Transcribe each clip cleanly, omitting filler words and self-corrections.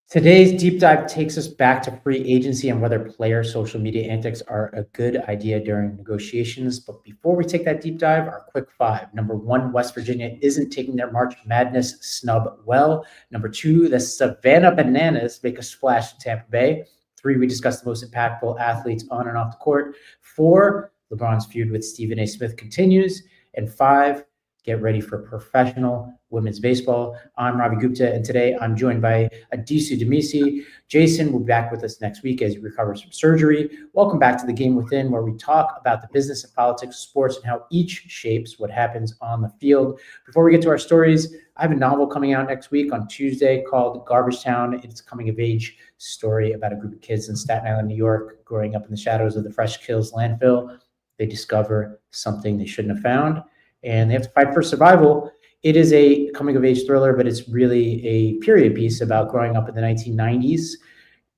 Today's deep dive takes us back to free agency and whether player social media antics are a good idea during negotiations. But before we take that deep dive, our quick five. Number one, West Virginia isn't taking their March Madness snub well. Number two, the Savannah Bananas make a splash in Tampa Bay. Three, we discuss the most impactful athletes on and off the court. Four, LeBron's feud with Stephen A. Smith continues. And five, get ready for professional women's baseball. I'm Ravi Gupta, and today I'm joined by Adisu Demisi. Jason will be back with us next week as he recovers from surgery. Welcome back to The Game Within, where we talk about the business and politics of sports and how each shapes what happens on the field. Before we get to our stories, I have a novel coming out next week on Tuesday called Garbage Town. It's a coming-of-age story about a group of kids in Staten Island, New York, growing up in the shadows of the Fresh Kills landfill. They discover something they shouldn't have found, and they have to fight for survival. It is a coming-of-age thriller, but it's really a period piece about growing up in the 1990s.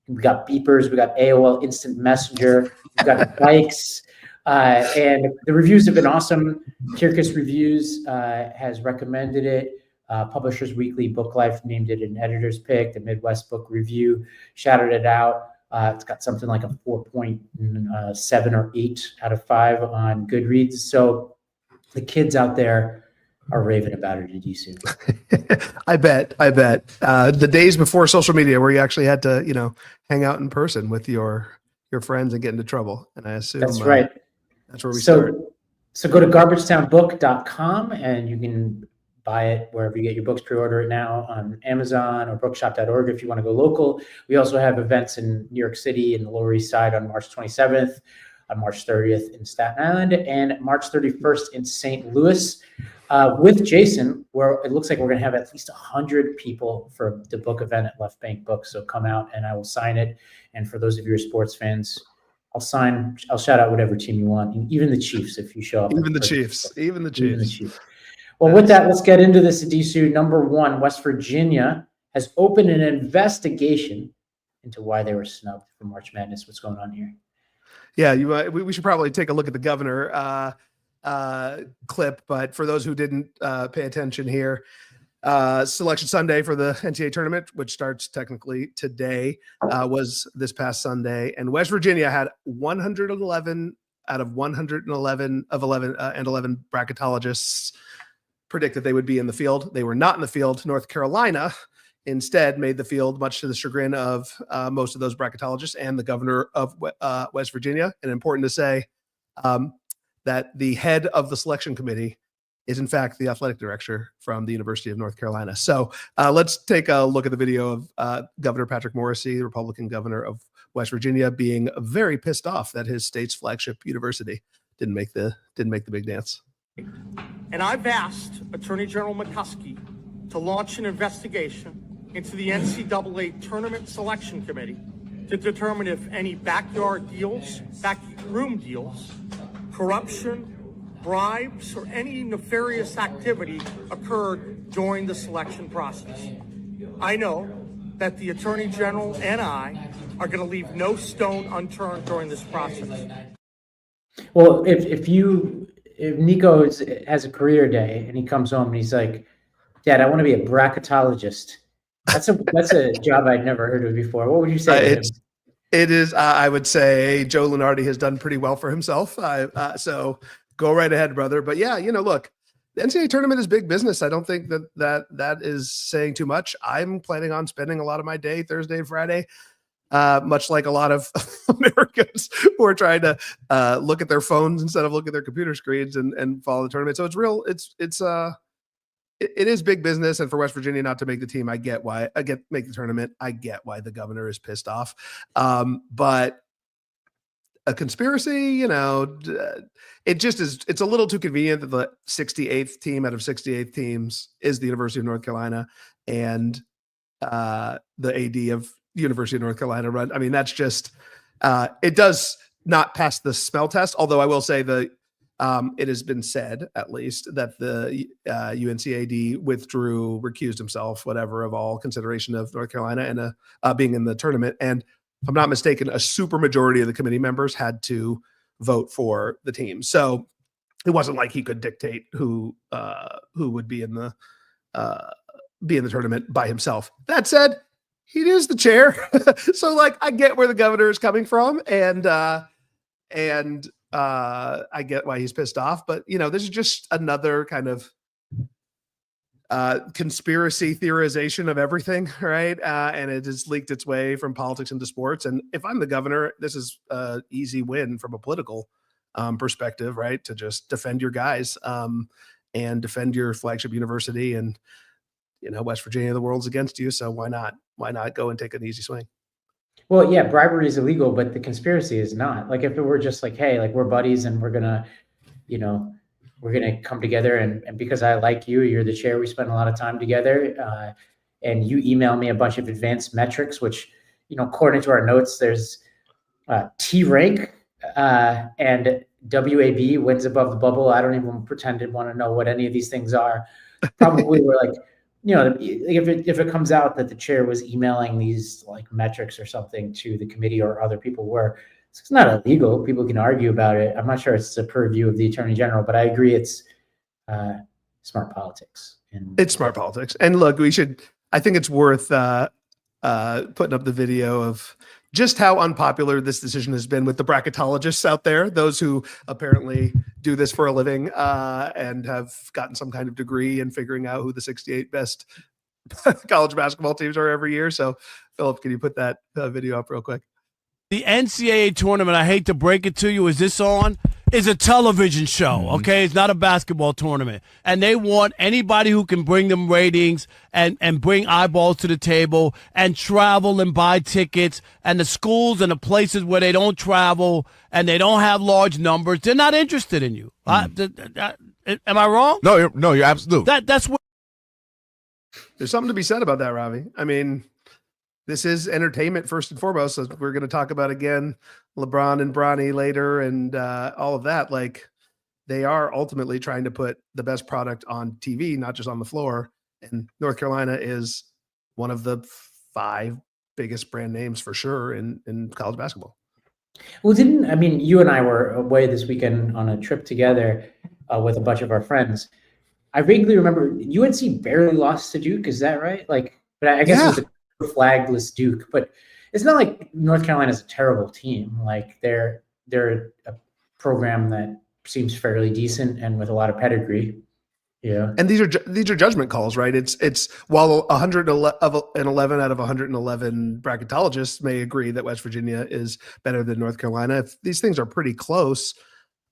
We got beepers, we got AOL Instant Messenger, we got bikes, and the reviews have been awesome. Kirkus Reviews has recommended it. Publishers Weekly Book Life named it an editor's pick. The Midwest Book Review shouted it out. It's got something like a 4.7 or 8 out of 5 on Goodreads. So the kids out there are raving about it, Adisu. I bet. The days before social media where you actually had to, hang out in person with your friends and get into trouble. And I assume that's right. That's where we start. So go to garbagetownbook.com and you can buy it wherever you get your books. Pre-order it now on Amazon or bookshop.org if you want to go local. We also have events in New York City and the Lower East Side on March 27th. On March 30th in Staten Island, and March 31st in St. Louis with Jason, where it looks like we're going to have at least 100 people for the book event at Left Bank Books. So come out and I will sign it. And for those of you who are sports fans, I'll shout out whatever team you want, even the Chiefs if you show up. Even the Chiefs. Well, with that, let's get into this, Adisu. Number one, West Virginia has opened an investigation into why they were snubbed for March Madness. What's going on here? Yeah, we should probably take a look at the governor clip. But for those who didn't pay attention here, Selection Sunday for the NCAA tournament, which starts technically today, was this past Sunday. And West Virginia had 111 out of 111 of 11 bracketologists predicted they would be in the field. They were not in the field. North Carolina instead made the field, much to the chagrin of most of those bracketologists and the governor of West Virginia. And important to say that the head of the selection committee is, in fact, the athletic director from the University of North Carolina. So let's take a look at the video of Governor Patrick Morrisey, the Republican governor of West Virginia, being very pissed off that his state's flagship university didn't make the big dance. And I've asked Attorney General McCuskey to launch an investigation into the NCAA Tournament Selection Committee to determine if any backroom deals, corruption, bribes, or any nefarious activity occurred during the selection process. I know that the Attorney General and I are going to leave no stone unturned during this process. Well, if Nico has a career day and he comes home and he's like, Dad, I want to be a bracketologist. That's a job I'd never heard of before. What would you say to him? It is. I would say Joe Lunardi has done pretty well for himself. So go right ahead, brother. But yeah, look, the NCAA tournament is big business. I don't think that is saying too much. I'm planning on spending a lot of my day Thursday and Friday, much like a lot of Americans who are trying to look at their phones instead of look at their computer screens and follow the tournament. So it's real. It is big business, and for West Virginia not to make the team, make the tournament. I get why the governor is pissed off, but a conspiracy, it just is. It's a little too convenient that the 68th team out of 68 teams is the University of North Carolina, and the AD of University of North Carolina run. I mean, that's just it does not pass the smell test. Although I will say it has been said, at least, that the UNCAD recused himself, whatever, of all consideration of North Carolina and being in the tournament. And if I'm not mistaken, a super majority of the committee members had to vote for the team. So it wasn't like he could dictate who would be in the tournament by himself. That said, he is the chair. So like, I get where the governor is coming from, and I get why he's pissed off, but this is just another kind of conspiracy theorization of everything, right? And it has leaked its way from politics into sports. And if I'm the governor, this is an easy win from a political perspective, right? To just defend your guys and defend your flagship university. And West Virginia, the world's against you, so why not? Why not go and take an easy swing? Well, yeah, bribery is illegal, but the conspiracy is not. Like if it were just like, hey, like we're buddies and we're gonna come together, and because I like you, you're the chair, we spend a lot of time together, and you email me a bunch of advanced metrics, which, according to our notes, there's T rank and WAB, wins above the bubble. I don't even pretend to want to know what any of these things are. Probably we're like, if it comes out that the chair was emailing these like metrics or something to the committee, or other people were, it's not illegal. People can argue about it. I'm not sure it's the purview of the attorney general, but I agree it's smart politics. It's smart politics. And look, I think it's worth putting up the video of just how unpopular this decision has been with the bracketologists out there, those who apparently do this for a living and have gotten some kind of degree in figuring out who the 68 best college basketball teams are every year. So, Philip, can you put that video up real quick? The NCAA tournament, I hate to break it to you, is a television show, okay? It's not a basketball tournament. And they want anybody who can bring them ratings and bring eyeballs to the table and travel and buy tickets. And the schools and the places where they don't travel and they don't have large numbers, they're not interested in you. Am I wrong? No, you're absolutely. That's what. There's something to be said about that, Ravi. I mean, this is entertainment first and foremost. So we're going to talk about again LeBron and Bronny later and all of that. Like, they are ultimately trying to put the best product on TV, not just on the floor. And North Carolina is one of the 5 biggest brand names for sure in college basketball. Well, you and I were away this weekend on a trip together with a bunch of our friends. I vaguely remember UNC barely lost to Duke. Is that right? Like, but I guess it was a flagless Duke, but it's not like North Carolina's a terrible team. Like they're a program that seems fairly decent and with a lot of pedigree. Yeah. And these are judgment calls, right? It's while 111 out of 111 bracketologists may agree that West Virginia is better than North Carolina, if these things are pretty close,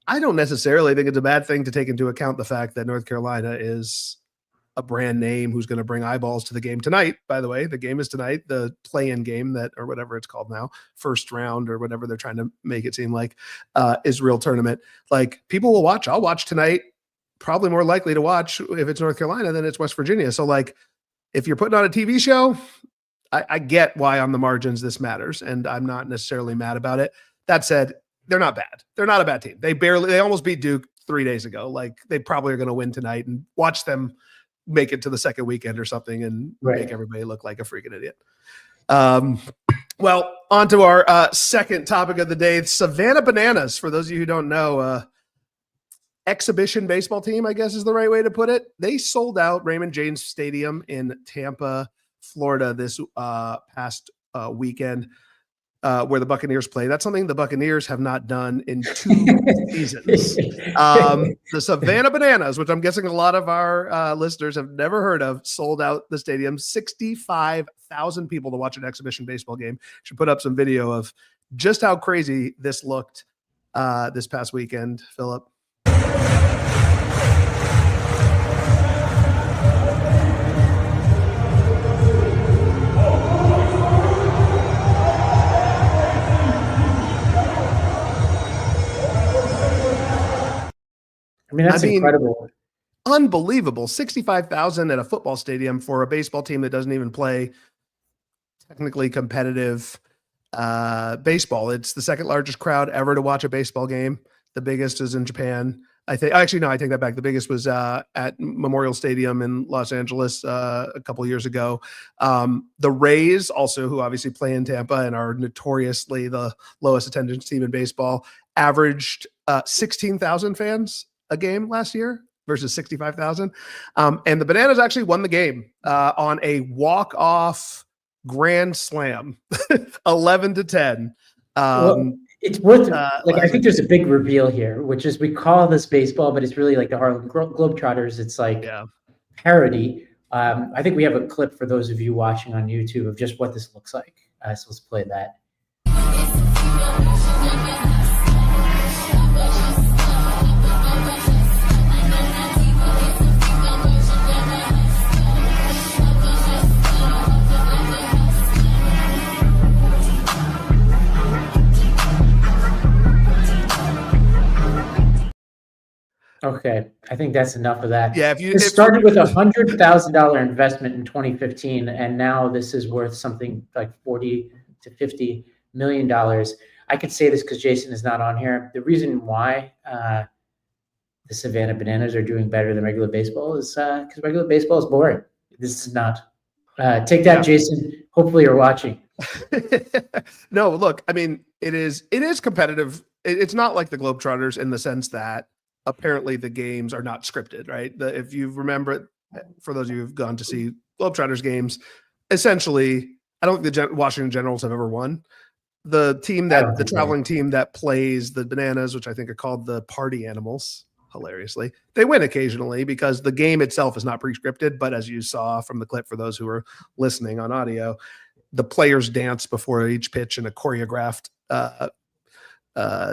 I don't necessarily think it's a bad thing to take into account the fact that North Carolina is a brand name who's going to bring eyeballs to the game tonight. By the way, the game is tonight, the play-in game or whatever it's called now, first round or whatever they're trying to make it seem like, is real tournament. Like, people will watch. I'll watch tonight. Probably more likely to watch if it's North Carolina than it's West Virginia. So like, if you're putting on a TV show, I get why on the margins this matters, and I'm not necessarily mad about it. That said, they're not bad. They're not a bad team. They almost beat Duke 3 days ago. Like, they probably are going to win tonight, and watch them make it to the second weekend or something and make everybody look like a freaking idiot. Well, on to our second topic of the day, Savannah Bananas. For those of you who don't know, exhibition baseball team, I guess is the right way to put it. They sold out Raymond James Stadium in Tampa, Florida this past weekend where the Buccaneers play. That's something the Buccaneers have not done in 2 seasons. The Savannah Bananas, which I'm guessing a lot of our listeners have never heard of, sold out the stadium. 65,000 people to watch an exhibition baseball game. Should put up some video of just how crazy this looked this past weekend, Philip. That's incredible. Unbelievable. 65,000 at a football stadium for a baseball team that doesn't even play technically competitive baseball. It's the second largest crowd ever to watch a baseball game. The biggest is in Japan. I take that back. The biggest was at Memorial Stadium in Los Angeles a couple years ago. The Rays, also, who obviously play in Tampa and are notoriously the lowest attendance team in baseball, averaged 16,000 fans a game last year versus 65,000. And the Bananas actually won the game on a walk-off grand slam, 11-10. Well, it's worth I think week. there's a big reveal here, which is we call this baseball, but it's really like the Harlem Globetrotters. It's like parody. I think we have a clip for those of you watching on YouTube of just what this looks like. So let's play that. Okay, I think that's enough of that. Yeah, it started with $100,000 investment in 2015, and now this is worth something like $40 to $50 million. I could say this because Jason is not on here. The reason why the Savannah Bananas are doing better than regular baseball is because regular baseball is boring. This is not. Take that, Jason. Hopefully, you're watching. No, look, I mean, it is competitive. It's not like the Globetrotters in the sense that apparently the games are not scripted, right? If you remember it, for those of you who've gone to see Globetrotters games, essentially, I don't think the Washington Generals have ever won. The traveling team that plays the Bananas, which I think are called the Party Animals, hilariously, they win occasionally because the game itself is not pre-scripted. But as you saw from the clip, for those who are listening on audio, the players dance before each pitch in a choreographed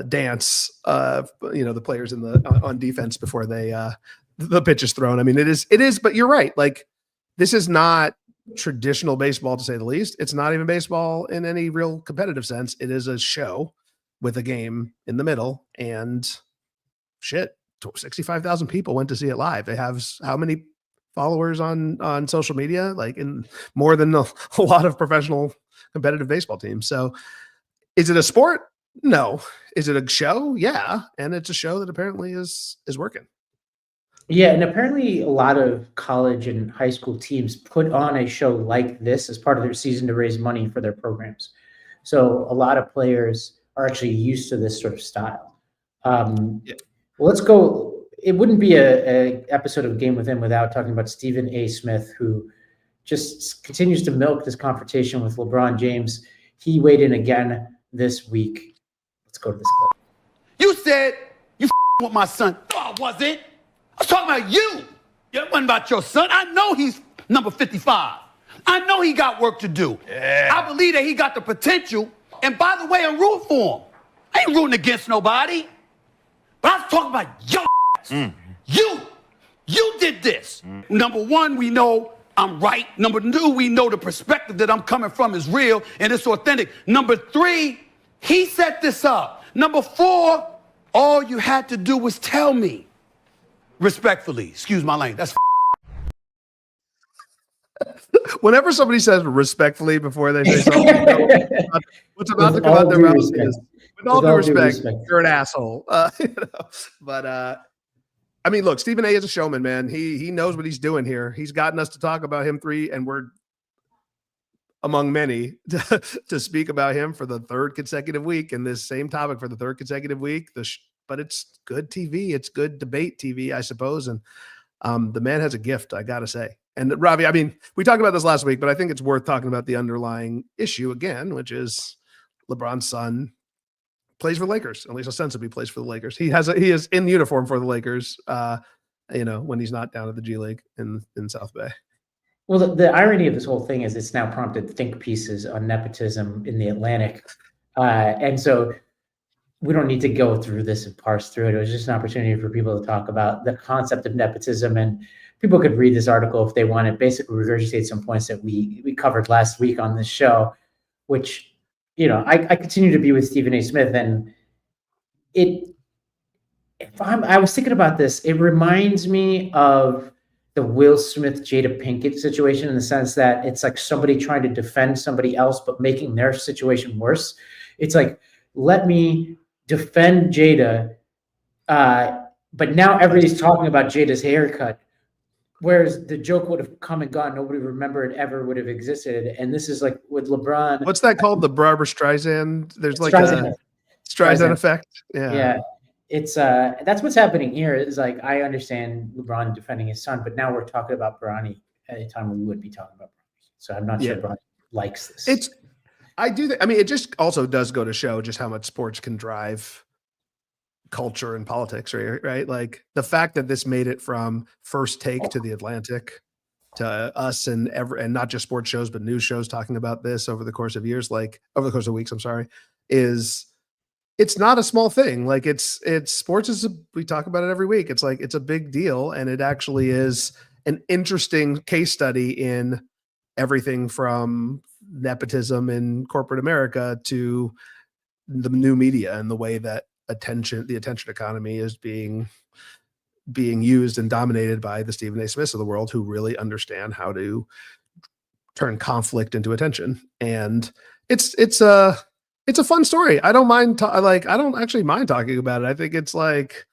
dance, the players on defense before the pitch is thrown. I mean, it is, but you're right. Like, this is not traditional baseball, to say the least. It's not even baseball in any real competitive sense. It is a show with a game in the middle, and 65,000 people went to see it live. They have how many followers on social media? Like, in more than a lot of professional competitive baseball teams. So is it a sport? No. Is it a show? Yeah. And it's a show that apparently is working. Yeah. And apparently a lot of college and high school teams put on a show like this as part of their season to raise money for their programs. So a lot of players are actually used to this sort of style. Let's go. It wouldn't be a episode of Game Within without talking about Stephen A. Smith, who just continues to milk this confrontation with LeBron James. He weighed in again this week. Let's go to this clip. You said you with my son. No, I wasn't. I was talking about you. It wasn't about your son. I know he's number 55. I know he got work to do. Yeah. I believe that he got the potential. And by the way, I'm rooting for him. I ain't rooting against nobody. But I was talking about your ass. You did this. Number one, we know I'm right. Number two, we know the perspective that I'm coming from is real and it's authentic. Number three, he set this up. Number four, all you had to do was tell me. Respectfully, excuse my language. That's whenever somebody says respectfully before they say something, what's about to come out their mouth is, with all due respect, you're an asshole. But I mean, look, Stephen A. is a showman, man. He knows what he's doing here. He's gotten us to talk about him and we're among many to speak about him for the third consecutive week, and this same topic for the third consecutive week. But it's good TV. It's good debate TV, I suppose. And the man has a gift, I got to say. And Ravi, I mean, we talked about this last week, but I think it's worth talking about the underlying issue again, which is LeBron's son plays for the Lakers. At least ostensibly plays for the Lakers. He is in uniform for the Lakers, when he's not down at the G League in South Bay. Well, the irony of this whole thing is it's now prompted think pieces on nepotism in the Atlantic. And so we don't need to go through this and parse through it. It was just an opportunity for people to talk about the concept of nepotism, and people could read this article if they want to basically regurgitate some points that we covered last week on this show, which, I continue to be with Stephen A. Smith, and I was thinking about this, it reminds me of the Will Smith, Jada Pinkett situation, in the sense that it's like somebody trying to defend somebody else, but making their situation worse. It's like, let me defend Jada, but now everybody's talking about Jada's haircut, whereas the joke would have come and gone. Nobody remembered it ever would have existed. And this is like with LeBron. What's that called? The Barbara Streisand? There's like a Streisand effect. Yeah. It's that's what's happening here. Is like, I understand LeBron defending his son, but now we're talking about Bronny at a time when we would be talking about Bronny. So I'm not sure Bronny likes this. I mean, it just also does go to show just how much sports can drive culture and politics, right? Like the fact that this made it from First Take to The Atlantic to us and not just sports shows, but news shows talking about this over the course of years, like over the course of weeks, I'm sorry, it's not a small thing. Like it's sports we talk about it every week. It's like, it's a big deal. And it actually is an interesting case study in everything from nepotism in corporate America to the new media and the way that the attention economy is being used and dominated by the Stephen A. Smiths of the world, who really understand how to turn conflict into attention. And it's a fun story. I don't mind. I don't actually mind talking about it. I think it's like,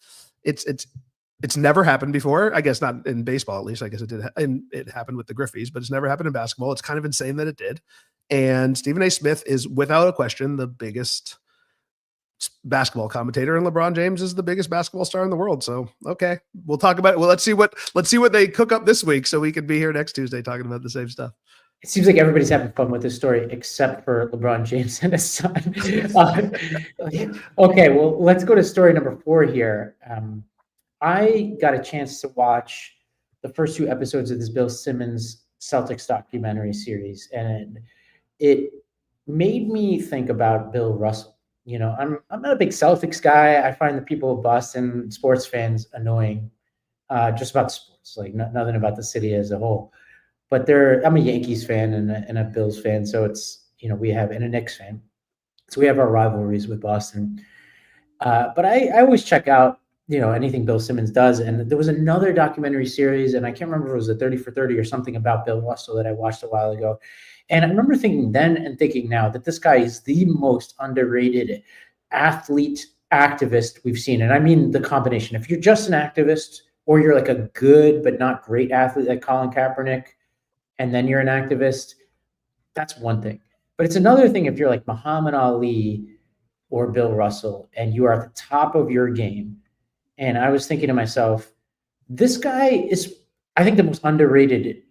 it's never happened before. I guess not in baseball, at least. I guess it did. And it happened with the Griffeys, but it's never happened in basketball. It's kind of insane that it did. And Stephen A. Smith is without a question the biggest basketball commentator, and LeBron James is the biggest basketball star in the world. So, okay, we'll talk about it. Well, let's see what they cook up this week, so we can be here next Tuesday talking about the same stuff. It seems like everybody's having fun with this story except for LeBron James and his son. Okay, well, let's go to story number 4 here. I got a chance to watch the first 2 episodes of this Bill Simmons Celtics documentary series, and it made me think about Bill Russell. You know, I'm not a big Celtics guy. I find the people of Boston sports fans annoying, just about sports, like nothing about the city as a whole. But I'm a Yankees fan and a Bills fan, so it's, you know, and a Knicks fan, so we have our rivalries with Boston. But I always check out, you know, anything Bill Simmons does. And there was another documentary series, and I can't remember if it was a 30 for 30 or something about Bill Russell that I watched a while ago. And I remember thinking then and thinking now that this guy is the most underrated athlete activist we've seen. And I mean the combination. If you're just an activist, or you're like a good but not great athlete like Colin Kaepernick, and then you're an activist, that's one thing. But it's another thing if you're like Muhammad Ali or Bill Russell and you are at the top of your game. And I was thinking to myself, this guy is, I think, the most underrated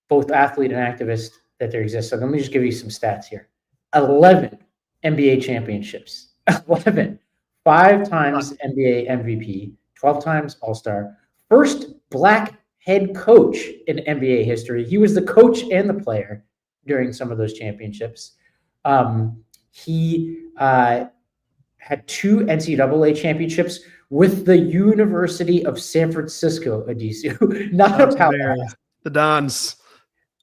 both athlete and activist that there exists. So let me just give you some stats here. 11 NBA championships. 11. 5 times NBA MVP. 12 times All-Star. First black head coach in NBA history. He was the coach and the player during some of those championships. He had 2 NCAA championships with the University of San Francisco, Adisu, not a powerhouse. The Dons.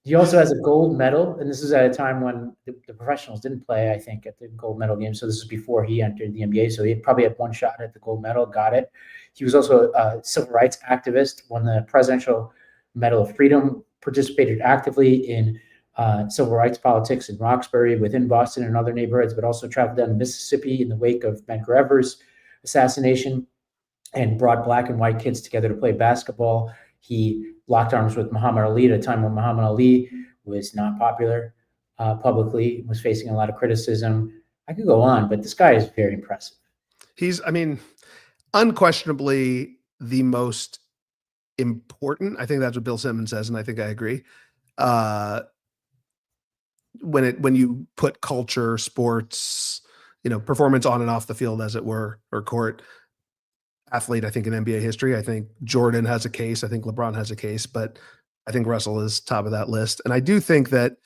He also has a gold medal, and this is at a time when the professionals didn't play, I think, at the gold medal game. So this is before he entered the NBA. So he probably had one shot at the gold medal, got it. He was also a civil rights activist, won the Presidential Medal of Freedom, participated actively in civil rights politics in Roxbury, within Boston and other neighborhoods, but also traveled down to Mississippi in the wake of Medgar Evers' assassination and brought black and white kids together to play basketball. He locked arms with Muhammad Ali at a time when Muhammad Ali was not popular publicly, was facing a lot of criticism. I could go on, but this guy is very impressive. He's, I mean, unquestionably the most important. I think that's what Bill Simmons says, and I think I agree. When you put culture, sports, you know, performance on and off the field, as it were, or court, athlete, I think in NBA history, I think Jordan has a case. I think LeBron has a case, but I think Russell is top of that list. And I do think that,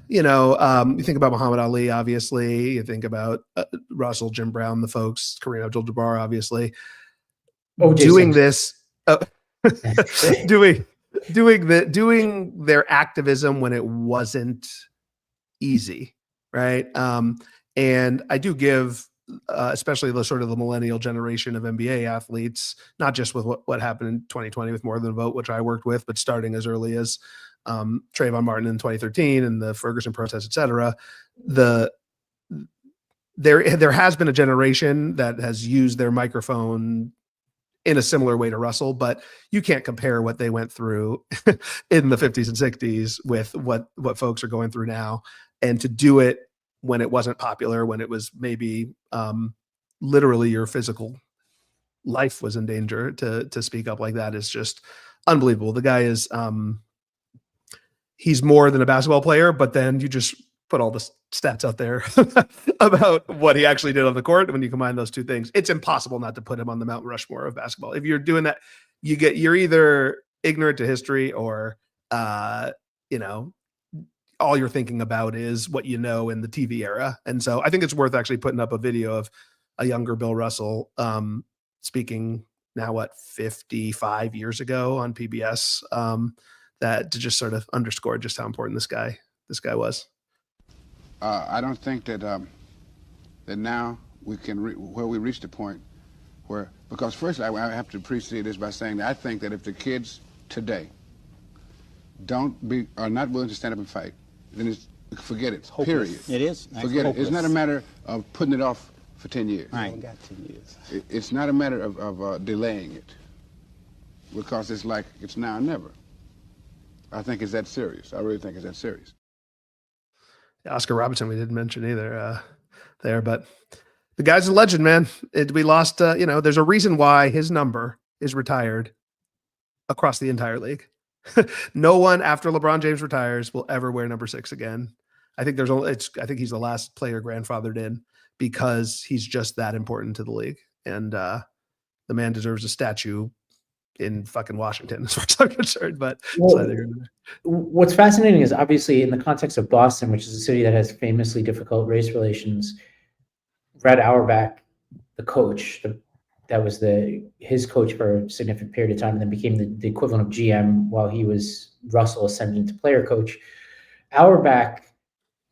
you know, you think about Muhammad Ali, obviously, you think about Russell, Jim Brown, the folks, Kareem Abdul-Jabbar, obviously, doing this, doing their activism when it wasn't easy. Right. And I do give, especially the sort of the millennial generation of NBA athletes, not just with what happened in 2020 with More Than a Vote, which I worked with, but starting as early as Trayvon Martin in 2013 and the Ferguson protests, et cetera. There has been a generation that has used their microphone in a similar way to Russell, but you can't compare what they went through in the 50s and 60s with what folks are going through now. And to do it when it wasn't popular, when it was maybe literally your physical life was in danger, to speak up like that is just unbelievable. The guy is, he's more than a basketball player, but then you just put all the stats out there about what he actually did on the court. When you combine those two things, it's impossible not to put him on the Mount Rushmore of basketball. If you're doing that, you're either ignorant to history or, all you're thinking about is what you know in the TV era. And so I think it's worth actually putting up a video of a younger Bill Russell speaking now, 55 years ago on PBS, that to just sort of underscore just how important this guy was. I don't think that that now we can where we reached a point where, because first I have to precede this by saying that I think that if the kids today are not willing to stand up and fight, then forget it. Period. It is. Forget it. It's not a matter of putting it off for 10 years. I ain't got 10 years. It's not a matter of delaying it, because it's like it's now or never. I think it's that serious. I really think it's that serious. Oscar Robertson, we didn't mention either there, but the guy's a legend, man. We lost, there's a reason why his number is retired across the entire league. No one after LeBron James retires will ever wear number 6 again. I think I think he's the last player grandfathered in because he's just that important to the league. And the man deserves a statue in fucking Washington, as far as I'm concerned. But what's fascinating is, obviously, in the context of Boston, which is a city that has famously difficult race relations, Red Auerbach, the coach, that was his coach for a significant period of time, and then became the equivalent of GM while Russell ascended into player coach. Auerbach,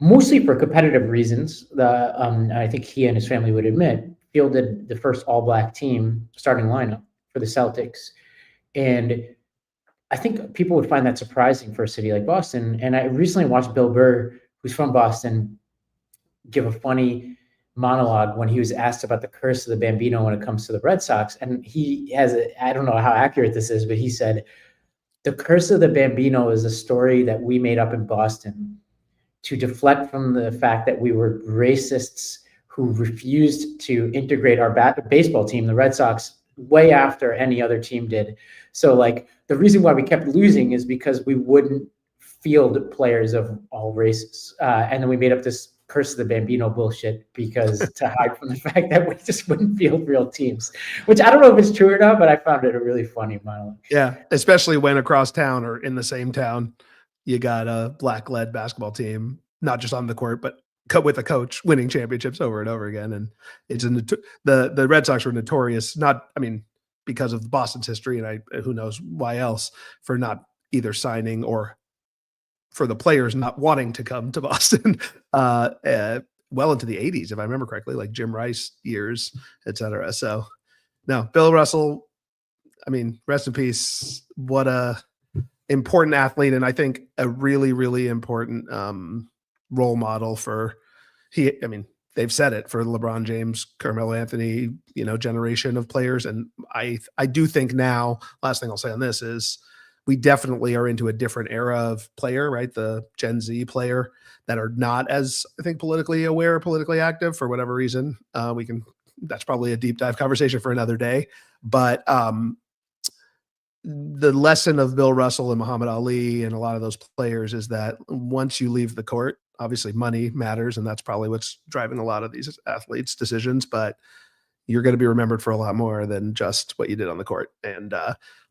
mostly for competitive reasons, I think he and his family would admit, fielded the first all-black team starting lineup for the Celtics. And I think people would find that surprising for a city like Boston. And I recently watched Bill Burr, who's from Boston, give a funny monologue when he was asked about the curse of the Bambino when it comes to the Red Sox. And he has I don't know how accurate this is, but he said, the curse of the Bambino is a story that we made up in Boston to deflect from the fact that we were racists who refused to integrate our baseball team, the Red Sox, way after any other team did. So the reason why we kept losing is because we wouldn't field players of all races. And then we made up this curse of the Bambino bullshit to hide from the fact that we just wouldn't field real teams, which I don't know if it's true or not, but I found it a really funny monologue. Yeah, especially when across town or in the same town, you got a black-led basketball team, not just on the court, but with a coach winning championships over and over again. And it's the Red Sox were notorious, because of Boston's history, and who knows why else, for not either signing or for the players not wanting to come to Boston well into the 80s, if I remember correctly, like Jim Rice years, et cetera. So no, Bill Russell, rest in peace. What a important athlete. And I think a really, really important role model they've said it, for LeBron James, Carmelo Anthony, generation of players. And I do think now, last thing I'll say on this is, we definitely are into a different era of player, right? The Gen Z player that are not as, I think, politically aware, politically active for whatever reason. That's probably a deep dive conversation for another day. But the lesson of Bill Russell and Muhammad Ali and a lot of those players is that once you leave the court, obviously money matters, and that's probably what's driving a lot of these athletes' decisions, but you're going to be remembered for a lot more than just what you did on the court. And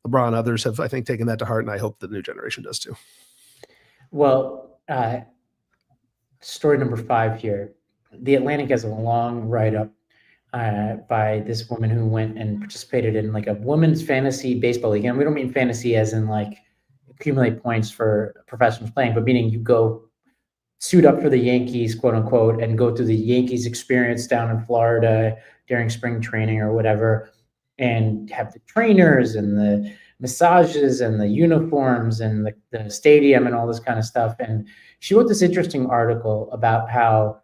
LeBron, others have, I think, taken that to heart, and I hope the new generation does too. Well, story number 5 here. The Atlantic has a long write-up by this woman who went and participated in a women's fantasy baseball league. And we don't mean fantasy as in accumulate points for professionals playing, but meaning you go suit up for the Yankees, quote unquote, and go through the Yankees experience down in Florida during spring training or whatever, and have the trainers and the massages and the uniforms and the stadium and all this kind of stuff. And she wrote this interesting article about how,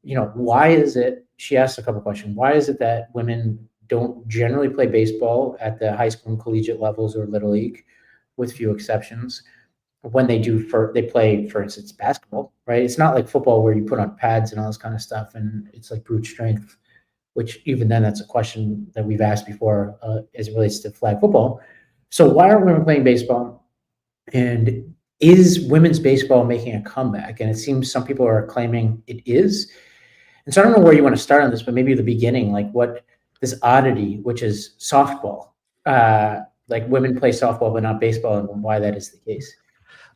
why is it, she asked a couple questions. Why is it that women don't generally play baseball at the high school and collegiate levels or little league, with few exceptions? When they do, they play, for instance, basketball, right? It's not like football where you put on pads and all this kind of stuff, and it's like brute strength, which even then, that's a question that we've asked before as it relates to flag football. So why aren't women playing baseball? And is women's baseball making a comeback? And it seems some people are claiming it is. And so I don't know where you want to start on this, but maybe the beginning, like what this oddity, which is softball, like women play softball, but not baseball, and why that is the case.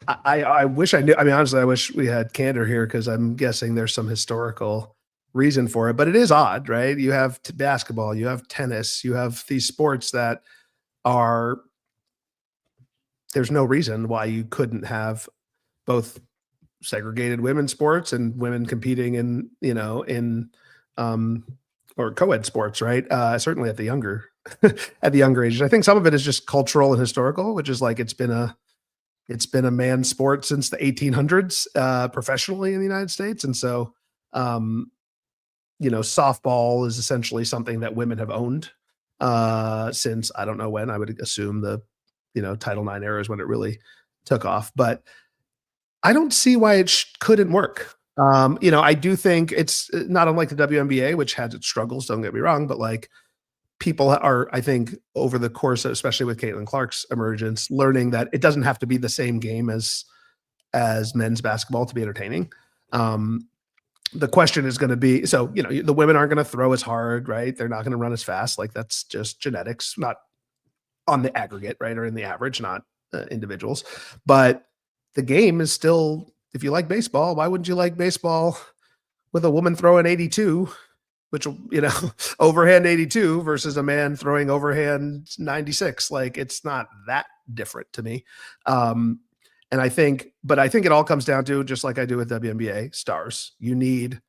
I wish I knew. I mean, honestly, I wish we had Candor here because I'm guessing there's some historical reason for it, but it is odd, right? You have basketball, you have tennis, you have these sports that are, there's no reason why you couldn't have both segregated women's sports and women competing in, or co-ed sports, right? Certainly at the younger, at the younger ages. I think some of it is just cultural and historical, which is like, it's been a man's sport since the 1800s, professionally in the United States. And so, softball is essentially something that women have owned since I don't know when. I would assume the Title IX era is when it really took off, but I don't see why it couldn't work. I do think it's not unlike the WNBA, which has its struggles, don't get me wrong, but like people are, I think, over the course of, especially with Caitlin Clark's emergence, learning that it doesn't have to be the same game as men's basketball to be entertaining. The question is going to be, so, the women aren't going to throw as hard, right? They're not going to run as fast. Like that's just genetics, not on the aggregate, right? Or in the average, not individuals. But the game is still, if you like baseball, why wouldn't you like baseball with a woman throwing 82, which, overhand 82 versus a man throwing overhand 96? Like it's not that different to me. And I think it all comes down to, just like I do with WNBA, stars. You need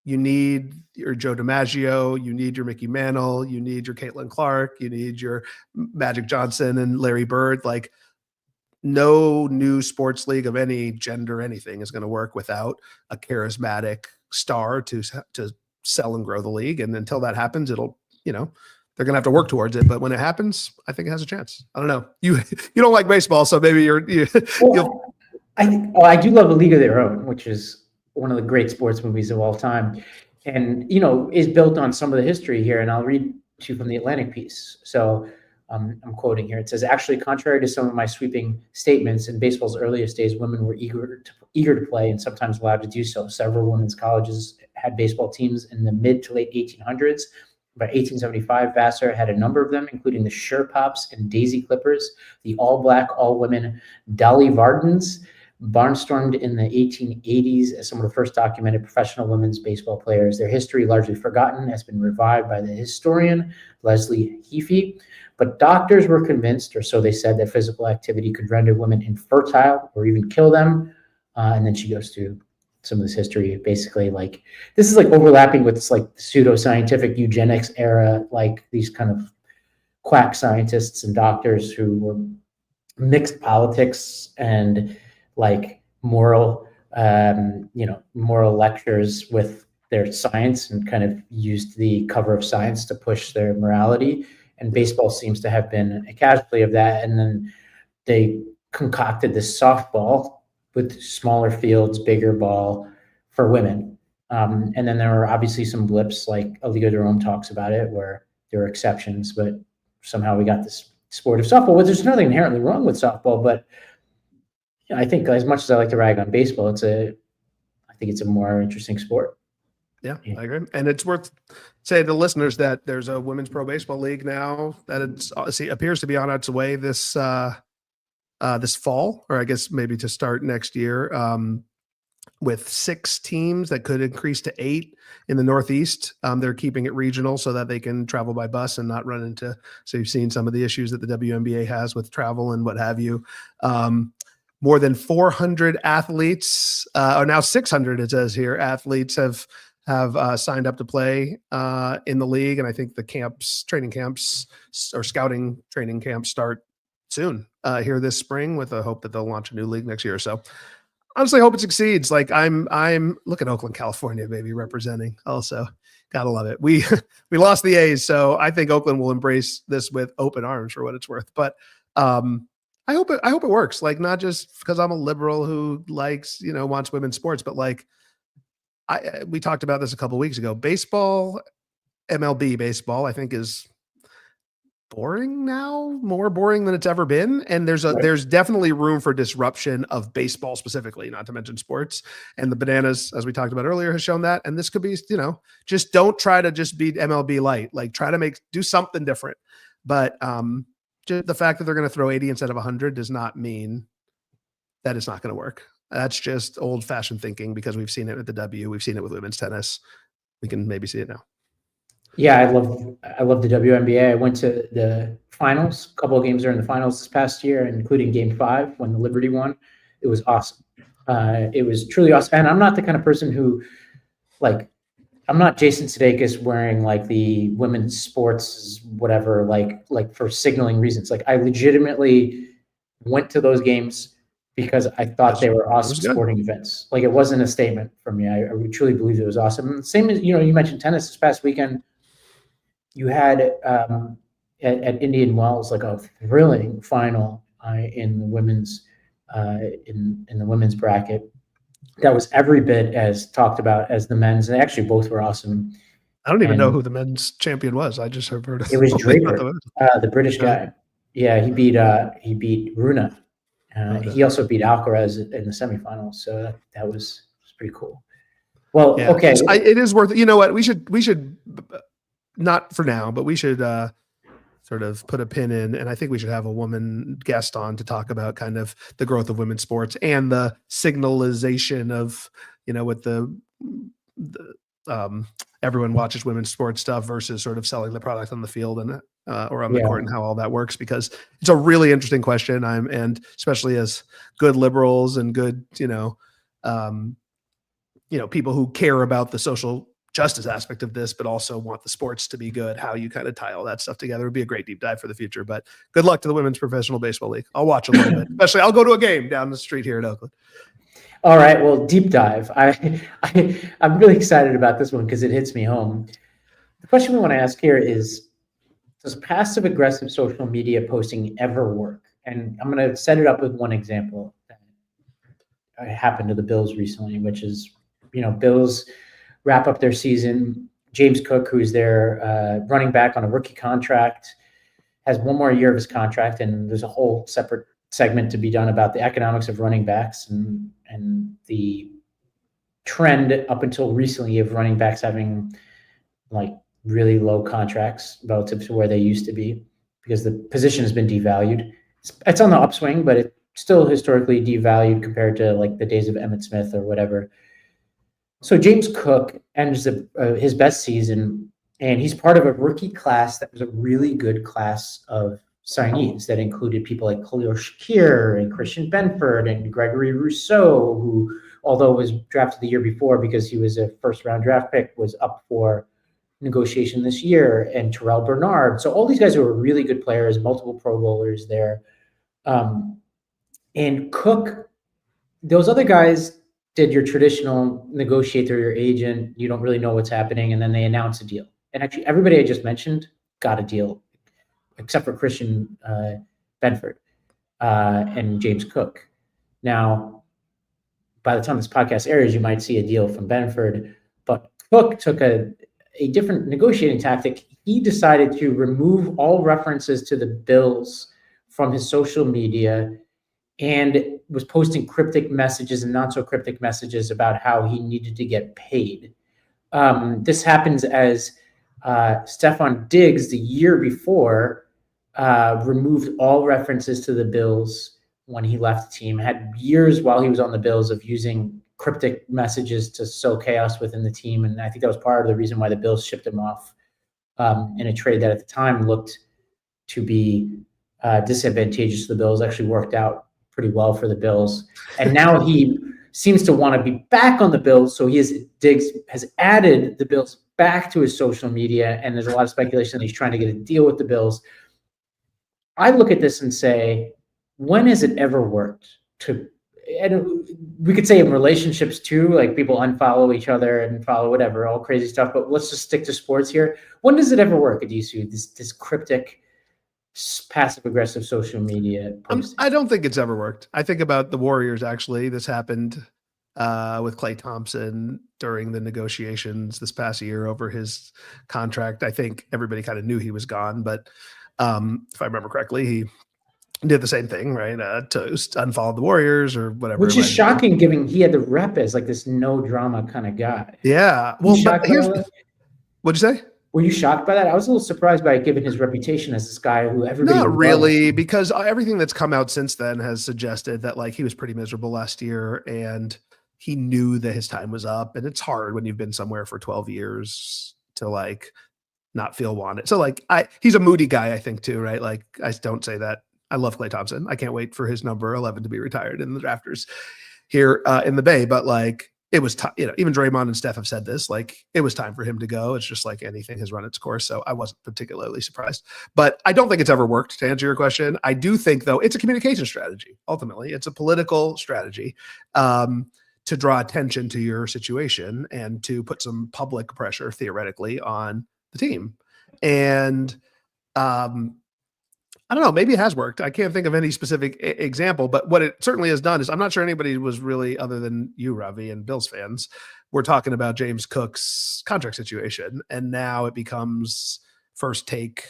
your Joe DiMaggio, you need your Mickey Mantle, you need your Caitlin Clark, you need your Magic Johnson and Larry Bird. Like no new sports league of any gender, anything is going to work without a charismatic star to sell and grow the league. And until that happens, it'll, they're going to have to work towards it. But when it happens, I think it has a chance. I don't know. You don't like baseball, so maybe I do love A League of Their Own, which is one of the great sports movies of all time, and is built on some of the history here. And I'll read to you from the Atlantic piece. So I'm quoting here. It says, actually, contrary to some of my sweeping statements, in baseball's earliest days, women were eager to play and sometimes allowed to do so. Several women's colleges had baseball teams in the mid to late 1800s. By 1875, Vassar had a number of them, including the Sure Pops and Daisy Clippers, the all-black, all-women Dolly Vardens, barnstormed in the 1880s as some of the first documented professional women's baseball players. Their history, largely forgotten, has been revived by the historian Leslie Heafy. But doctors were convinced, or so they said, that physical activity could render women infertile or even kill them. And then she goes through some of this history, basically like this is like overlapping with this like pseudo-scientific eugenics era, like these kind of quack scientists and doctors who were mixed politics and like moral lectures with their science and kind of used the cover of science to push their morality. And baseball seems to have been a casualty of that. And then they concocted this softball with smaller fields, bigger ball for women. And then there were obviously some blips, like A League of Their Own talks about it, where there were exceptions, but somehow we got this sport of softball. Well, there's nothing inherently wrong with softball, but I think as much as I like to rag on baseball, I think it's a more interesting sport. Yeah, I agree. And it's worth saying to listeners that there's a women's pro baseball league now that appears to be on its way this fall, or I guess maybe to start next year, with 6 teams that could increase to 8 in the Northeast. They're keeping it regional so that they can travel by bus and not run into, so you've seen some of the issues that the WNBA has with travel and what have you. More than 400 athletes, or now 600, it says here, athletes have signed up to play in the league. And I think the training camps or scouting training camps start soon here this spring, with a hope that they'll launch a new league next year. So honestly, hope it succeeds. Like I'm look at Oakland, California, baby, representing. Also, gotta love it. We lost the A's, so I think Oakland will embrace this with open arms for what it's worth. But I hope it works. Like not just because I'm a liberal who likes wants women's sports, but like we talked about this a couple of weeks ago. Baseball, MLB baseball, I think is boring now, more boring than it's ever been. And there's definitely room for disruption of baseball specifically, not to mention sports. And the Bananas, as we talked about earlier, has shown that. And this could be, just don't try to just beat MLB light. Like try to do something different. But just the fact that they're going to throw 80 instead of 100 does not mean that it's not going to work. That's just old fashioned thinking because we've seen it with the W. We've seen it with women's tennis. We can maybe see it now. Yeah, I love the WNBA. I went to the finals, a couple of games during the finals this past year, including Game 5 when the Liberty won. It was awesome. It was truly awesome. And I'm not the kind of person who, I'm not Jason Sudeikis wearing like the women's sports whatever, like for signaling reasons. Like I legitimately went to those games because I thought they were awesome sporting events. Like it wasn't a statement from me. I truly believed it was awesome. Same as, you mentioned tennis this past weekend. You had at Indian Wells like a thrilling final in the women's in the women's bracket that was every bit as talked about as the men's, and actually both were awesome. I don't even know who the men's champion was. I just heard it was Draper, the British guy. Yeah, he beat Runa. He also beat Alcaraz in the semifinals, so that was pretty cool. Well, yeah, okay, it is worth. You know what? We should not for now, but we should sort of put a pin in, and I think we should have a woman guest on to talk about kind of the growth of women's sports and the signalization of, with the everyone watches women's sports stuff versus sort of selling the product on the field and or on the court, and how all that works, because it's a really interesting question. And especially as good liberals and good, people who care about the social justice aspect of this, but also want the sports to be good, how you kind of tie all that stuff together would be a great deep dive for the future. But good luck to the Women's Professional Baseball League. I'll watch a little bit, especially I'll go to a game down the street here in Oakland. All right. Well, deep dive. I'm really excited about this one because it hits me home. The question we want to ask here is, does passive aggressive social media posting ever work? And I'm going to set it up with one example that happened to the Bills recently, which is, Bills wrap up their season. James Cook, who's their running back on a rookie contract, has one more year of his contract, and there's a whole separate segment to be done about the economics of running backs and the trend up until recently of running backs having like really low contracts relative to where they used to be because the position has been devalued. It's on the upswing, but it's still historically devalued compared to like the days of Emmitt Smith or whatever. So James Cook ends his best season, and he's part of a rookie class that was a really good class of signees that included people like Khalil Shakir and Christian Benford and Gregory Rousseau, who, although was drafted the year before because he was a first-round draft pick, was up for negotiation this year, and Terrell Bernard. So all these guys were really good players, multiple Pro Bowlers there. And Cook, those other guys did your traditional negotiate through your agent. You don't really know what's happening. And then they announce a deal. And actually everybody I just mentioned got a deal except for Christian Benford and James Cook. Now, by the time this podcast airs, you might see a deal from Benford, but Cook took a different negotiating tactic. He decided to remove all references to the Bills from his social media and was posting cryptic messages and not so cryptic messages about how he needed to get paid. This happens as Stephon Diggs, the year before, removed all references to the Bills when he left the team, had years while he was on the Bills of using cryptic messages to sow chaos within the team. And I think that was part of the reason why the Bills shipped him off in a trade that at the time looked to be disadvantageous to the Bills. Actually worked out pretty well for the Bills. And now he seems to want to be back on the Bills. So Diggs has added the Bills back to his social media. And there's a lot of speculation that he's trying to get a deal with the Bills. I look at this and say, when has it ever worked to, and we could say in relationships too, like people unfollow each other and follow whatever, all crazy stuff, but let's just stick to sports here. When does it ever work, Adisu, this cryptic, passive-aggressive social media posting? I don't think it's ever worked. I think about the Warriors, actually. This happened with Klay Thompson during the negotiations this past year over his contract. I think everybody kind of knew he was gone, but If I remember correctly, he did the same thing, right? To unfollow the Warriors or whatever. Which is shocking, given he had the rep as like this no drama kind of guy. Yeah. Well, but what'd you say? Were you shocked by that? I was a little surprised by it, given his reputation as this guy who everybody Not really, loves. because everything that's come out since then has suggested that like he was pretty miserable last year and he knew that his time was up. And it's hard when you've been somewhere for 12 years to like not feel wanted. So like he's a moody guy, I think too, right? Like I don't say that. I love Klay Thompson. I can't wait for his number 11 to be retired in the drafters here in the Bay. But like it was, even Draymond and Steph have said this, like it was time for him to go. It's just like anything has run its course. So I wasn't particularly surprised, but I don't think it's ever worked, to answer your question. I do think though, it's a communication strategy. Ultimately, it's a political strategy to draw attention to your situation and to put some public pressure theoretically on the team. And I don't know, maybe it has worked. I can't think of any specific example, but what it certainly has done is I'm not sure anybody was really, other than you, Ravi, and Bills fans, we're talking about James Cook's contract situation. And now it becomes first take,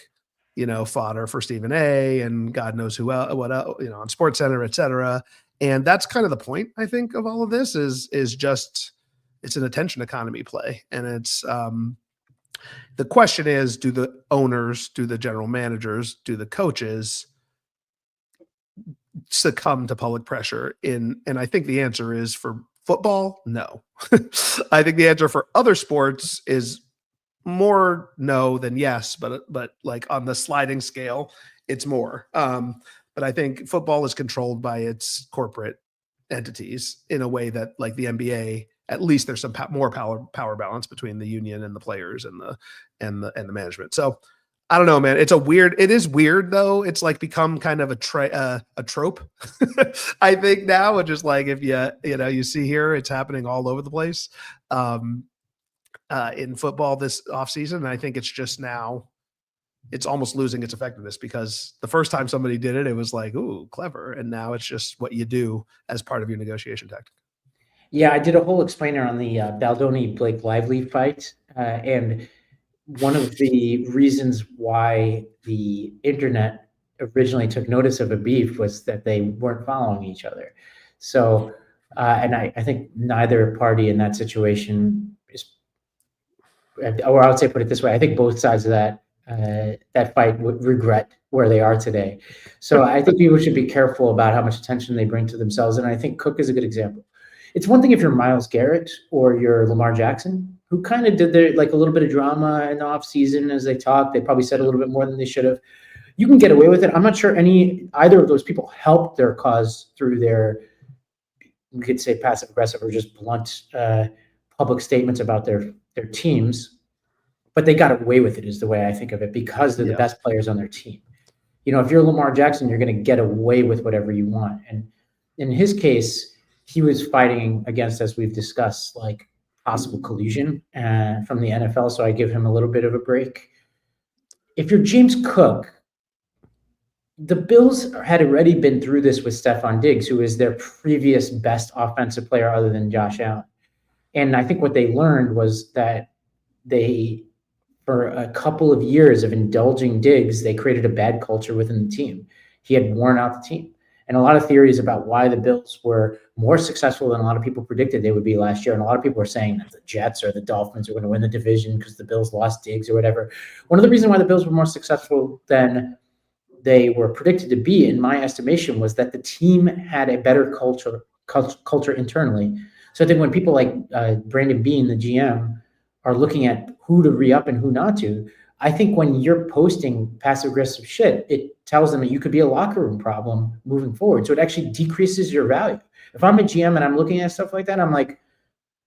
fodder for Stephen A. and God knows who else, what else, on SportsCenter, et cetera. And that's kind of the point, I think, of all of this is just, it's an attention economy play. And it's, the question is, do the owners, do the general managers, do the coaches succumb to public pressure? And I think the answer is for football, no. I think the answer for other sports is more no than yes, but like on the sliding scale, it's more. But I think football is controlled by its corporate entities in a way that like the NBA, at least there's some more power balance between the union and the players and the management. So I don't know, man. It is weird though. It's like become kind of a trope. I think now, which is like, if you see here, it's happening all over the place in football this offseason. And I think it's just now, it's almost losing its effectiveness, because the first time somebody did it, it was like, ooh, clever. And now it's just what you do as part of your negotiation tactic. Yeah, I did a whole explainer on the Baldoni-Blake Lively fight. And one of the reasons why the internet originally took notice of a beef was that they weren't following each other. So, and I think neither party in that situation is, or I would say, put it this way, I think both sides of that fight would regret where they are today. So I think people should be careful about how much attention they bring to themselves. And I think Cook is a good example. It's one thing if you're Myles Garrett or you're Lamar Jackson, who kind of did their like a little bit of drama in the offseason as they talked. They probably said a little bit more than they should have. You can get away with it. I'm not sure either of those people helped their cause through their, we could say, passive aggressive or just blunt public statements about their teams, but they got away with it is the way I think of it, because they're the best players on their team. If you're Lamar Jackson, you're going to get away with whatever you want. And in his case, he was fighting against, as we've discussed, like possible collusion from the NFL. So I give him a little bit of a break. If you're James Cook, the Bills had already been through this with Stephon Diggs, who is their previous best offensive player other than Josh Allen. And I think what they learned was that for a couple of years of indulging Diggs, they created a bad culture within the team. He had worn out the team. And a lot of theories about why the Bills were more successful than a lot of people predicted they would be last year. And a lot of people were saying that the Jets or the Dolphins are going to win the division because the Bills lost Diggs or whatever. One of the reasons why the Bills were more successful than they were predicted to be, in my estimation, was that the team had a better culture internally. So I think when people like Brandon Beane, the GM, are looking at who to re-up and who not to, I think when you're posting passive-aggressive shit, it tells them that you could be a locker room problem moving forward. So it actually decreases your value. If I'm a GM and I'm looking at stuff like that, I'm like,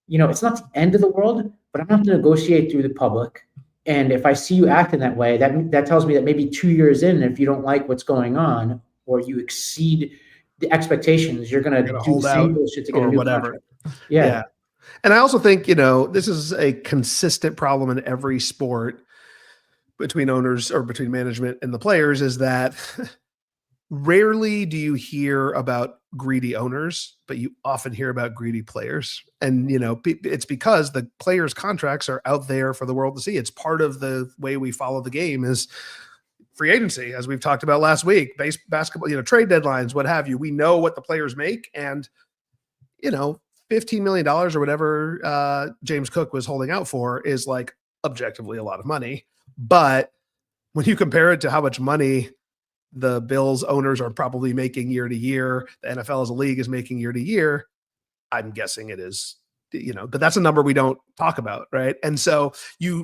it's not the end of the world, but I'm going to negotiate through the public. And if I see you acting that way, that tells me that maybe 2 years in, if you don't like what's going on or you exceed the expectations, you're going to do the same bullshit to get a new whatever. Contract. Yeah. And I also think, this is a consistent problem in every sport between owners or between management and the players, is that rarely do you hear about greedy owners, but you often hear about greedy players. And, it's because the players' contracts are out there for the world to see. It's part of the way we follow the game is free agency, as we've talked about last week, basketball, trade deadlines, what have you. We know what the players make, and $15 million or whatever James Cook was holding out for is like objectively a lot of money. But when you compare it to how much money the Bills owners are probably making year to year, the NFL as a league is making year to year, I'm guessing it is, but that's a number we don't talk about, right? And so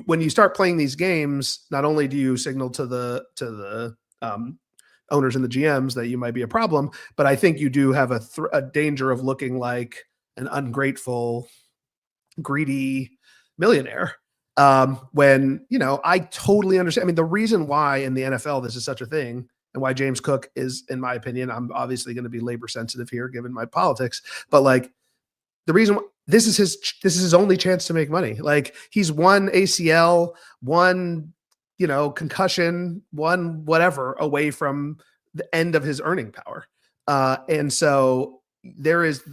when you start playing these games, not only do you signal to the owners and the GMs that you might be a problem, but I think you do have a danger of looking like an ungrateful, greedy millionaire. When I totally understand. I mean, the reason why in the NFL this is such a thing, and why James Cook is, in my opinion, I'm obviously going to be labor sensitive here given my politics, but like the reason this is his only chance to make money. Like he's one ACL, one concussion, one whatever away from the end of his earning power, and so there is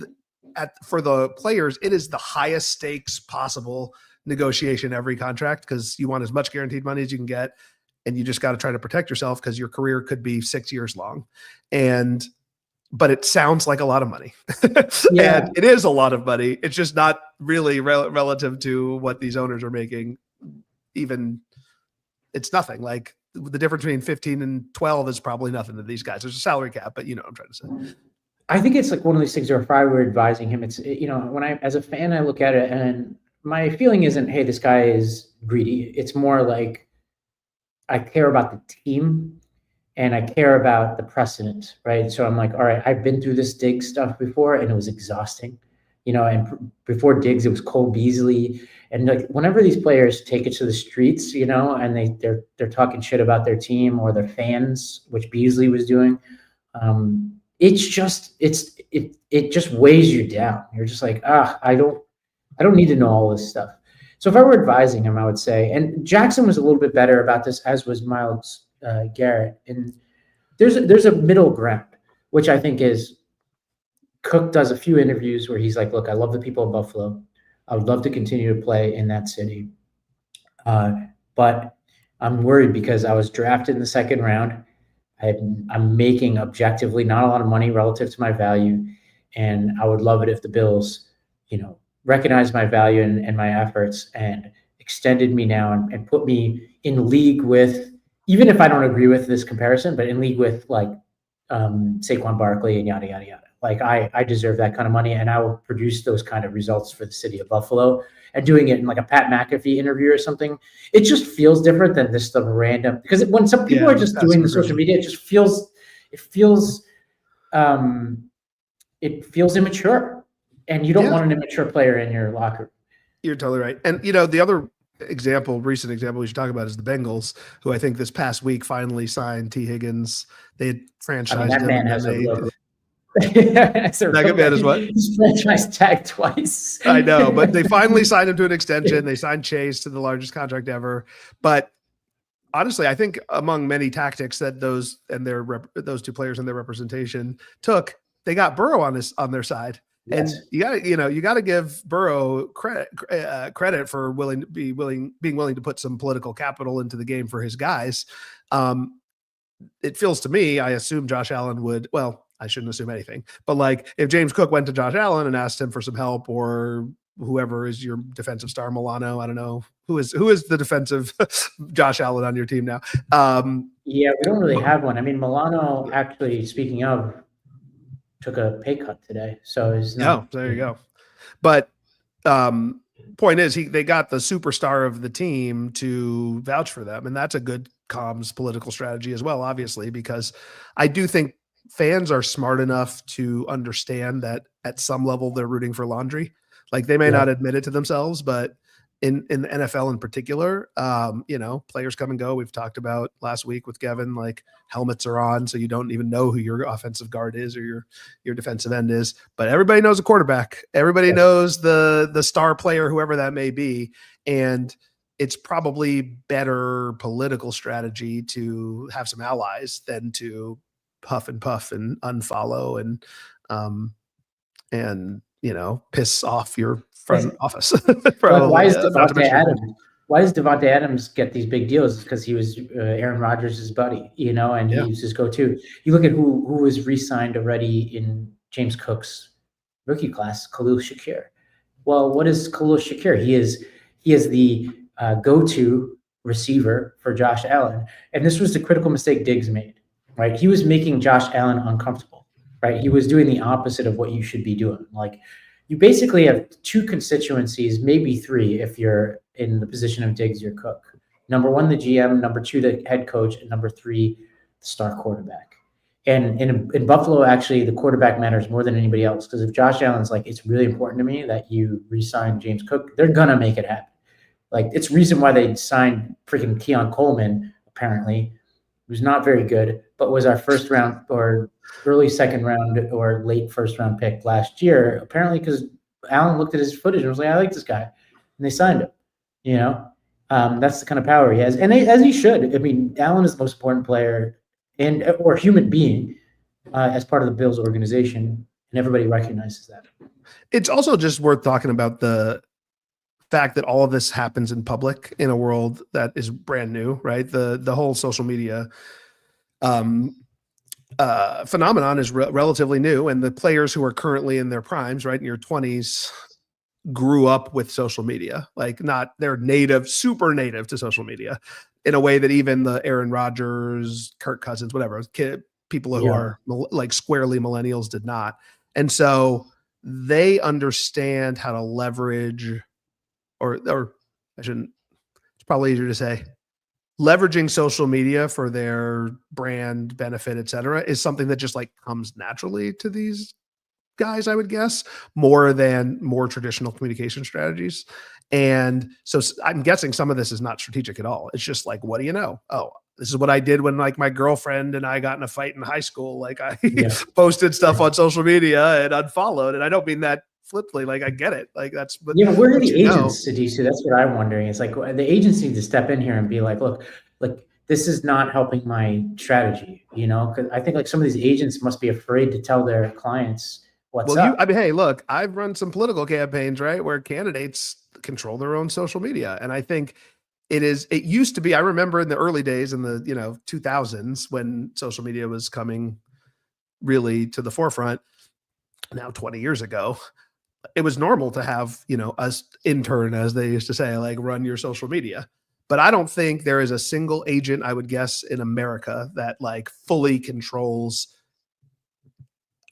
for the players, it is the highest stakes possible negotiation every contract, because you want as much guaranteed money as you can get, and you just got to try to protect yourself because your career could be 6 years long. But it sounds like a lot of money. Yeah. And it is a lot of money. It's just not really relative to what these owners are making. Even it's nothing. Like the difference between 15 and 12 is probably nothing to these guys. There's a salary cap, but what I'm trying to say. I think it's like one of these things where if I were advising him, it's, when as a fan, I look at it and my feeling isn't, hey, this guy is greedy. It's more like I care about the team and I care about the precedent, right? So I'm like, all right, I've been through this Diggs stuff before and it was exhausting, and before Diggs, it was Cole Beasley. And like whenever these players take it to the streets, and they're talking shit about their team or their fans, which Beasley was doing, it just weighs you down. You're just like, I don't need to know all this stuff. So if I were advising him, I would say, and Jackson was a little bit better about this, as was Myles Garrett. And there's a middle ground, which I think is Cook does a few interviews where he's like, look, I love the people of Buffalo. I would love to continue to play in that city. But I'm worried because I was drafted in the second round. I'm making objectively not a lot of money relative to my value. And I would love it if the Bills, recognize my value and my efforts and extended me now and put me in league with, even if I don't agree with this comparison, but in league with like Saquon Barkley and yada, yada, yada. Like I deserve that kind of money and I will produce those kind of results for the city of Buffalo. And doing it in like a Pat McAfee interview or something, it just feels different than this stuff random, because when some people are just doing the social media, it feels immature. And you don't want an immature player in your locker room. You're totally right. And, the other recent example we should talk about is the Bengals, who I think this past week finally signed T. Higgins. They had franchised that him. Man has That man is what? He's franchise tagged twice. I know, but they finally signed him to an extension. They signed Chase to the largest contract ever. But honestly, I think among many tactics that those two players and their representation took, they got Burrow on their side. Yes. And you got to give Burrow credit for being willing to put some political capital into the game for his guys. It feels to me, I assume Josh Allen would. Well, I shouldn't assume anything, but like if James Cook went to Josh Allen and asked him for some help, or whoever is your defensive star, Milano, I don't know who is the defensive Josh Allen on your team now. Yeah, we don't really have one. I mean, Milano actually, speaking of, took a pay cut today. So there you go. But point is, they got the superstar of the team to vouch for them, and that's a good comms political strategy as well, obviously, because I do think fans are smart enough to understand that at some level they're rooting for laundry. Like they may not admit it to themselves, but in the NFL in particular, players come and go. We've talked about last week with Gavin, like helmets are on, so you don't even know who your offensive guard is or your defensive end is. But everybody knows a quarterback. Everybody knows the star player, whoever that may be. And it's probably better political strategy to have some allies than to huff and puff and unfollow and piss off your front office. Why is Devontae Adams? why does Devontae Adams get these big deals? Because he was Aaron Rodgers' buddy, and Yeah. he was his go-to. You look at who was re-signed already in James Cook's rookie class, Khalil Shakir. Well, what is Khalil Shakir? He is the go-to receiver for Josh Allen, and this was the critical mistake Diggs made. Right, he was making Josh Allen uncomfortable. Right, he was doing the opposite of what you should be doing. Like, you basically have two constituencies, maybe three, if you're in the position of Diggs or Cook. Number one, the GM. Number two, the head coach. And number three, the star quarterback. And in Buffalo, actually, the quarterback matters more than anybody else, because if Josh Allen's like, it's really important to me that you re-sign James Cook, they're going to make it happen. Like, it's reason why they signed freaking Keon Coleman, apparently, who's not very good, but was our first round or early second round or late first round pick last year, apparently because Allen looked at his footage and was like, I like this guy. And they signed him, that's the kind of power he has. And as he should. I mean, Allen is the most important player or human being as part of the Bills organization. And everybody recognizes that. It's also just worth talking about the fact that all of this happens in public in a world that is brand new, right? The whole social media phenomenon is relatively new, and the players who are currently in their primes, right, in your 20s, grew up with social media. Like, they're super native to social media in a way that even the Aaron Rodgers, Kirk Cousins, whatever, people who are like squarely millennials did not. And so they understand how to leverage, or I shouldn't, it's probably easier to say, leveraging social media for their brand benefit, et cetera, is something that just like comes naturally to these guys, I would guess, more than more traditional communication strategies. And so I'm guessing some of this is not strategic at all. It's just like, what do you know? Oh, this is what I did when like my girlfriend and I got in a fight in high school. Like, I posted stuff on social media and unfollowed. And I don't mean that flippantly. Like, I get it. Like, that's, but where are the agents, Sadisu? That's what I'm wondering. It's like the agents need to step in here and be like, look, like, this is not helping my strategy, because I think like some of these agents must be afraid to tell their clients what's up. I mean, hey, look, I've run some political campaigns, right, where candidates control their own social media. And I think it used to be, I remember in the early days in the, 2000s when social media was coming really to the forefront, now 20 years ago, it was normal to have, us intern, as they used to say, like, run your social media. But I don't think there is a single agent, I would guess, in America that like fully controls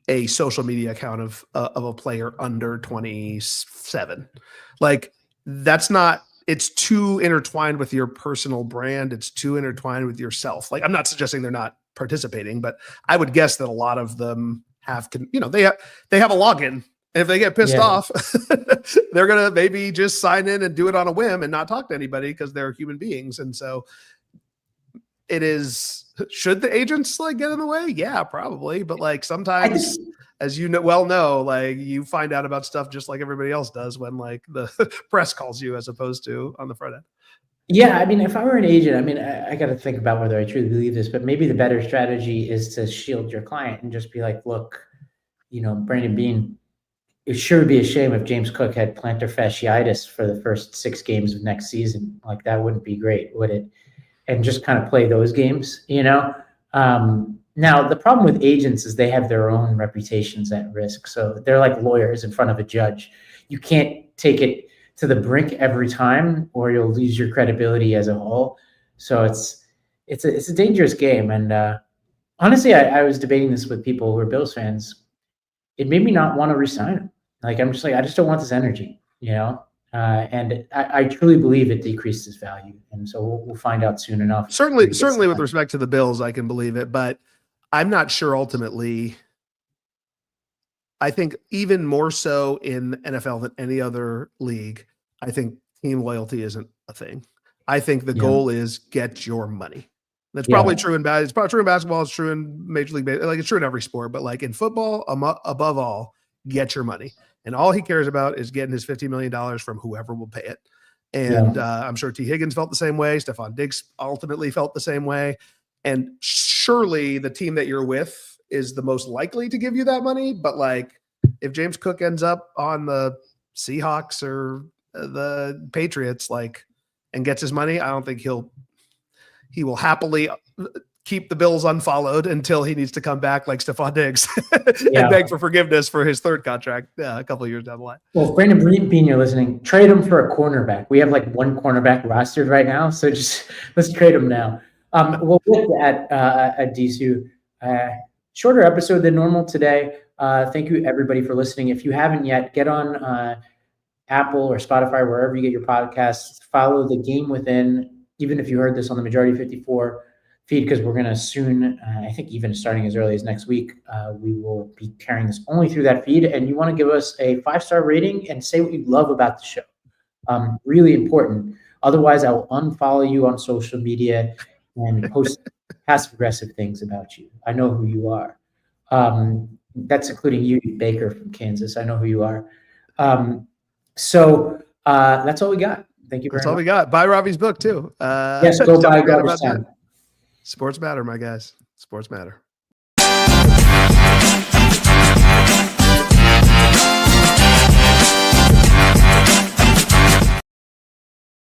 a social media account of a player under 27. Like, that's not, it's too intertwined with your personal brand. It's too intertwined with yourself. Like, I'm not suggesting they're not participating, but I would guess that a lot of them have, they have a login. And if they get pissed off, they're going to maybe just sign in and do it on a whim and not talk to anybody because they're human beings. And so should the agents like get in the way? Yeah, probably. But like, sometimes, as you know, like, you find out about stuff just like everybody else does when like the press calls you, as opposed to on the front end. Yeah. I mean, if I were an agent, I mean, I got to think about whether I truly believe this, but maybe the better strategy is to shield your client and just be like, look, Brandon Beane, it sure would be a shame if James Cook had plantar fasciitis for the first 6 games of next season. Like, that wouldn't be great, would it? And just kind of play those games, Now, the problem with agents is they have their own reputations at risk. So they're like lawyers in front of a judge. You can't take it to the brink every time, or you'll lose your credibility as a whole. So it's a dangerous game. And honestly, I was debating this with people who are Bills fans. It made me not want to resign him. Like, I'm just like, I just don't want this energy, and I truly believe it decreased his value. And so we'll find out soon enough. Certainly with respect to the Bills, I can believe it, but I'm not sure ultimately. I think even more so in NFL than any other league, I think team loyalty isn't a thing. I think the goal is get your money. That's probably true in it's probably true in basketball. It's true in Major League Baseball. Like, it's true in every sport, but like in football, above all, get your money. And all he cares about is getting his $50 million from whoever will pay it. And I'm sure T. Higgins felt the same way. Stephon Diggs ultimately felt the same way. And surely the team that you're with is the most likely to give you that money. But like, if James Cook ends up on the Seahawks or the Patriots, like, and gets his money, I don't think he will happily keep the Bills unfollowed until he needs to come back like Stephon Diggs and beg for forgiveness for his third contract a couple of years down the line. Well, if Brandon Bean, you're listening, trade him for a cornerback. We have like one cornerback rostered right now, so just let's trade him now. Well, with that, Adisu, shorter episode than normal today. Thank you, everybody, for listening. If you haven't yet, get on Apple or Spotify, wherever you get your podcasts. Follow The Game Within, even if you heard this on the Majority 54 feed, because we're going to soon, I think even starting as early as next week, we will be carrying this only through that feed. And you want to give us a 5-star rating and say what you love about the show. Really important. Otherwise, I will unfollow you on social media and post passive-aggressive things about you. I know who you are. That's including you, Baker from Kansas. I know who you are. So that's all we got. Thank you very much. That's all we got. Buy Ravi's book, too. Yes, go buy Garbage Time. Sports matter, my guys. Sports matter.